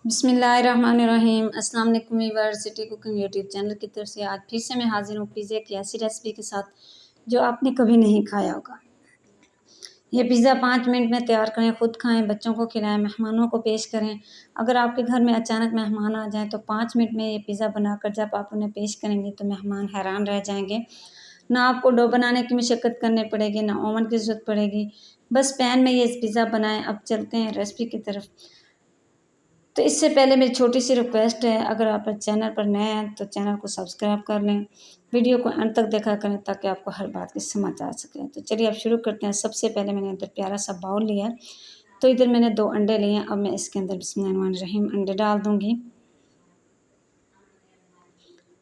बिस्मिल्लाहिर्रहमानिर्रहीम। अस्सलाम वालेकुम viewers, city cooking YouTube channel की तरफ से आज फिर से मैं हाजिर हूँ पिज़्ज़ा की ऐसी रेसिपी के साथ जो आपने कभी नहीं खाया होगा। ये पिज़्ज़ा 5 मिनट में तैयार करें, ख़ुद खाएं, बच्चों को खिलाएं, मेहमानों को पेश करें। अगर आपके घर में अचानक मेहमान आ जाएं तो 5 मिनट में ये पिज़्ज़ा बनाकर जब आप उन्हें पेश करेंगे तो मेहमान हैरान रह जाएंगे। ना आपको डो बनाने की मशक्क़त करनी पड़ेगी, ना ओवन की ज़रूरत पड़ेगी, बस पैन में ये पिज़्ज़ा बनाएं। अब चलते हैं रेसिपी की तरफ। तो इससे पहले मेरी छोटी सी रिक्वेस्ट है, अगर आप चैनल पर नए हैं तो चैनल को सब्सक्राइब कर लें, वीडियो को अंत तक देखा करें ताकि आपको हर बात की समझ आ सके। तो चलिए अब शुरू करते हैं। सबसे पहले मैंने इधर प्यारा सा बाउल लिया है, तो इधर मैंने 2 अंडे लिए हैं। अब मैं इसके अंदर बिस्मिल्लाहिर्रहमानिर्रहीम अंडे डाल दूँगी।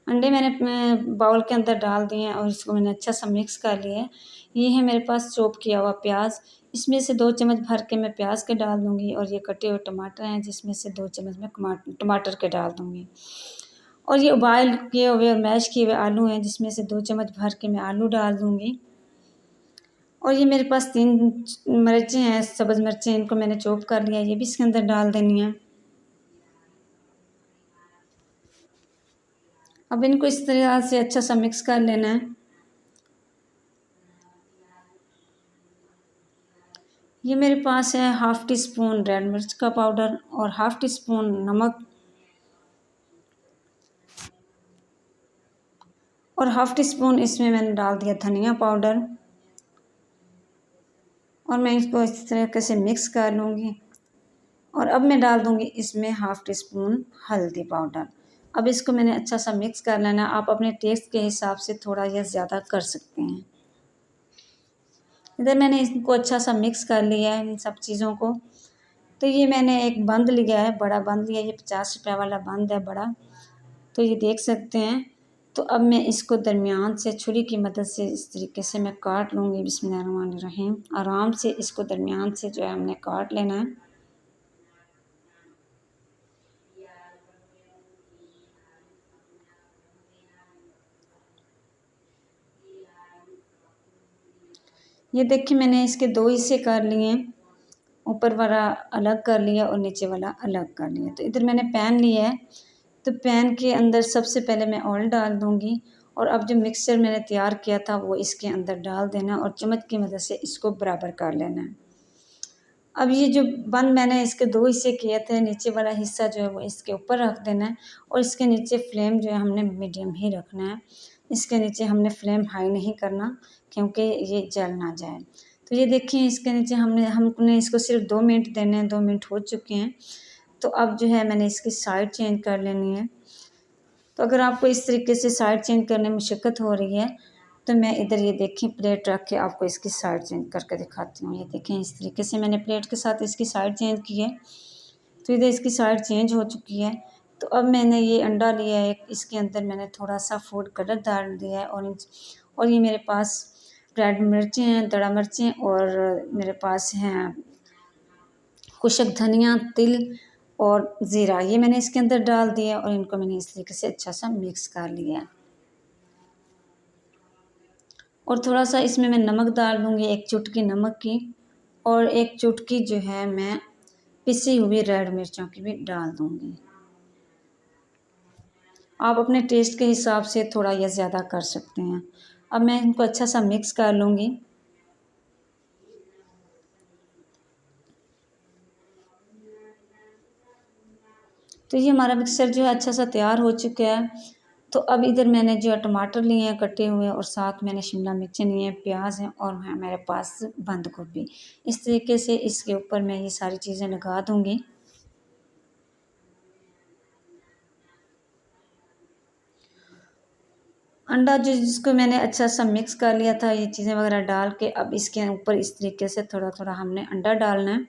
अंडे मैंने बाउल के अंदर डाल दिए हैं और इसको मैंने अच्छा सा मिक्स कर लिया है। ये है मेरे पास चॉप किया हुआ प्याज, इसमें से 2 चम्मच भर के मैं प्याज के डाल दूँगी और ये कटे हुए टमाटर हैं जिसमें से 2 चम्मच मैं टमाटर के डाल दूँगी। और ये उबाल किए हुए और मैश किए हुए आलू हैं जिसमें से 2 चम्मच भर के मैं आलू डाल दूँगी। और ये मेरे पास 3 मिर्चें हैं, सब्ज़ मिर्चें, इनको मैंने चॉप कर लिया है, ये भी इसके अंदर डाल देनी है। अब इनको इस तरह से अच्छा सा मिक्स कर लेना है। ये मेरे पास है हाफ़ टी स्पून रेड मिर्च का पाउडर और हाफ़ टी स्पून नमक और हाफ़ टी स्पून इसमें मैंने डाल दिया धनिया पाउडर। और मैं इसको इस तरीके से मिक्स कर लूँगी और अब मैं डाल दूँगी इसमें हाफ़ टी स्पून हल्दी पाउडर। अब इसको मैंने अच्छा सा मिक्स कर लेना। आप अपने टेस्ट के हिसाब से थोड़ा या ज़्यादा कर सकते हैं। इधर मैंने इसको अच्छा सा मिक्स कर लिया है इन सब चीज़ों को। तो ये मैंने एक बंद लिया है, बड़ा बंद लिया है, ये 50 रुपये वाला बंद है बड़ा, तो ये देख सकते हैं। तो अब मैं इसको दरमियान से छुरी की मदद से इस तरीके से मैं काट लूँगी। बिस्मिल्लाहिर्रहमानिर्रहीम। आराम से इसको दरमियान से जो है हमने काट लेना है। ये देखिए मैंने इसके 2 हिस्से कर लिए हैं, ऊपर वाला अलग कर लिया और नीचे वाला अलग कर लिया। तो इधर मैंने पैन लिया है, तो पैन के अंदर सबसे पहले मैं ऑयल डाल दूँगी और अब जो मिक्सचर मैंने तैयार किया था वो इसके अंदर डाल देना और चम्मच की मदद से इसको बराबर कर लेना है। अब ये जो बन मैंने इसके 2 हिस्से किए थे, नीचे वाला हिस्सा जो है वो इसके ऊपर रख देना है और इसके नीचे फ्लेम जो है हमने मीडियम ही रखना है। इसके नीचे हमने फ्लेम हाई नहीं करना क्योंकि ये जल ना जाए। तो ये देखिए इसके नीचे हमने इसको सिर्फ 2 मिनट देने हैं, 2 मिनट हो चुके हैं। तो अब जो है मैंने इसकी साइड चेंज कर लेनी है। तो अगर आपको इस तरीके से साइड चेंज करने में मशक्क़त हो रही है तो मैं इधर ये देखिए प्लेट रख के आपको इसकी साइड चेंज करके दिखाती हूँ। ये देखें इस तरीके से मैंने प्लेट के साथ इसकी साइड चेंज की है। तो इधर इसकी साइड चेंज हो चुकी है। तो अब मैंने ये अंडा लिया है, इसके अंदर मैंने थोड़ा सा फूड कलर डाल दिया है ऑरेंज। और ये मेरे पास रेड मिर्चें हैं, दड़ा मिर्चें और मेरे पास हैं खुशक धनिया, तिल और ज़ीरा, ये मैंने इसके अंदर डाल दिया और इनको मैंने इस तरीके से अच्छा सा मिक्स कर लिया। और थोड़ा सा इसमें मैं नमक डाल दूँगी, 1 चुटकी नमक की और 1 चुटकी जो है मैं पिसी हुई रेड मिर्चों की भी डाल दूँगी। आप अपने टेस्ट के हिसाब से थोड़ा या ज़्यादा कर सकते हैं। अब मैं इनको अच्छा सा मिक्स कर लूँगी। तो ये हमारा मिक्सचर जो है अच्छा सा तैयार हो चुका है। तो अब इधर मैंने जो है टमाटर लिए हैं कटे हुए और साथ मैंने शिमला मिर्चें लिए हैं, प्याज हैं और है मेरे पास बंद गोभी। इस तरीके से इसके ऊपर मैं ये सारी चीज़ें लगा दूँगी। अंडा जो जिसको मैंने अच्छा सा मिक्स कर लिया था ये चीज़ें वगैरह डाल के, अब इसके ऊपर इस तरीके से थोड़ा थोड़ा हमने अंडा डालना है।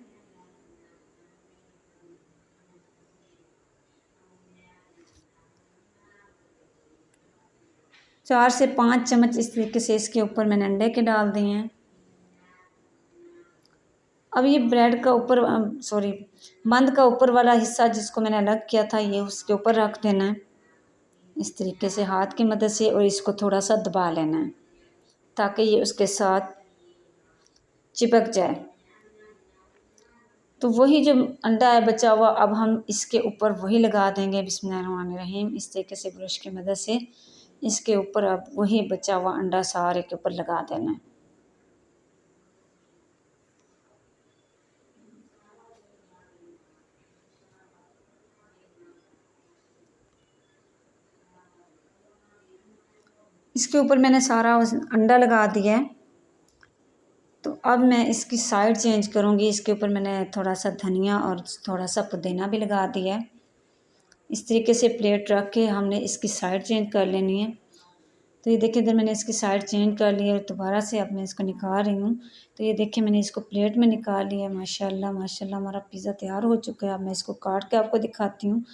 4 से 5 चम्मच इस तरीके से इसके ऊपर मैंने अंडे के डाल दिए हैं। अब ये ब्रेड का ऊपर सॉरी बंद का ऊपर वाला हिस्सा जिसको मैंने अलग किया था ये उसके ऊपर रख देना है इस तरीके से हाथ की मदद से और इसको थोड़ा सा दबा लेना है ताकि ये उसके साथ चिपक जाए। तो वही जो अंडा है बचा हुआ, अब हम इसके ऊपर वही लगा देंगे। बिस्मिल्लाहिर्रहमानिर्रहीम। इस तरीके से ब्रश की मदद से इसके ऊपर अब वही बचा हुआ अंडा सारे के ऊपर लगा देना है। इसके ऊपर मैंने सारा अंडा लगा दिया है। तो अब मैं इसकी साइड चेंज करूँगी। इसके ऊपर मैंने थोड़ा सा धनिया और थोड़ा सा पुदीना भी लगा दिया है। इस तरीके से प्लेट रख के हमने इसकी साइड चेंज कर लेनी है। तो ये देखिए इधर मैंने इसकी साइड चेंज कर ली है। दोबारा से अब मैं इसको निकाल रही हूँ। तो ये देखिए मैंने इसको प्लेट में निकाल लिया है। माशाल्लाह माशाल्लाह हमारा पिज़्ज़ा तैयार हो चुका है। अब मैं इसको काट के आपको दिखाती हूँ।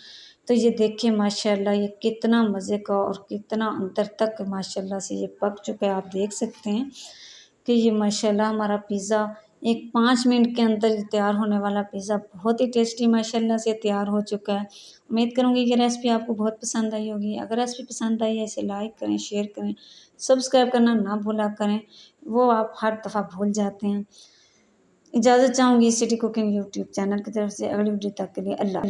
तो ये देखिए माशाल्लाह ये कितना मज़े का और कितना अंदर तक माशाल्लाह से ये पक चुका है। आप देख सकते हैं कि ये माशाल्लाह हमारा पिज़्ज़ा एक 5 मिनट के अंदर तैयार होने वाला पिज़्ज़ा बहुत ही टेस्टी माशाल्लाह से तैयार हो चुका है। उम्मीद करूँगी कि रेसिपी आपको बहुत पसंद आई होगी। अगर रेसिपी पसंद आई है इसे लाइक करें, शेयर करें, सब्सक्राइब करना ना भूला करें, वो आप हर दफ़ा भूल जाते हैं। इजाज़त चाहूँगी सिटी कुकिंग यूट्यूब चैनल की तरफ से। अगली वीडियो तक के लिए अल्लाह।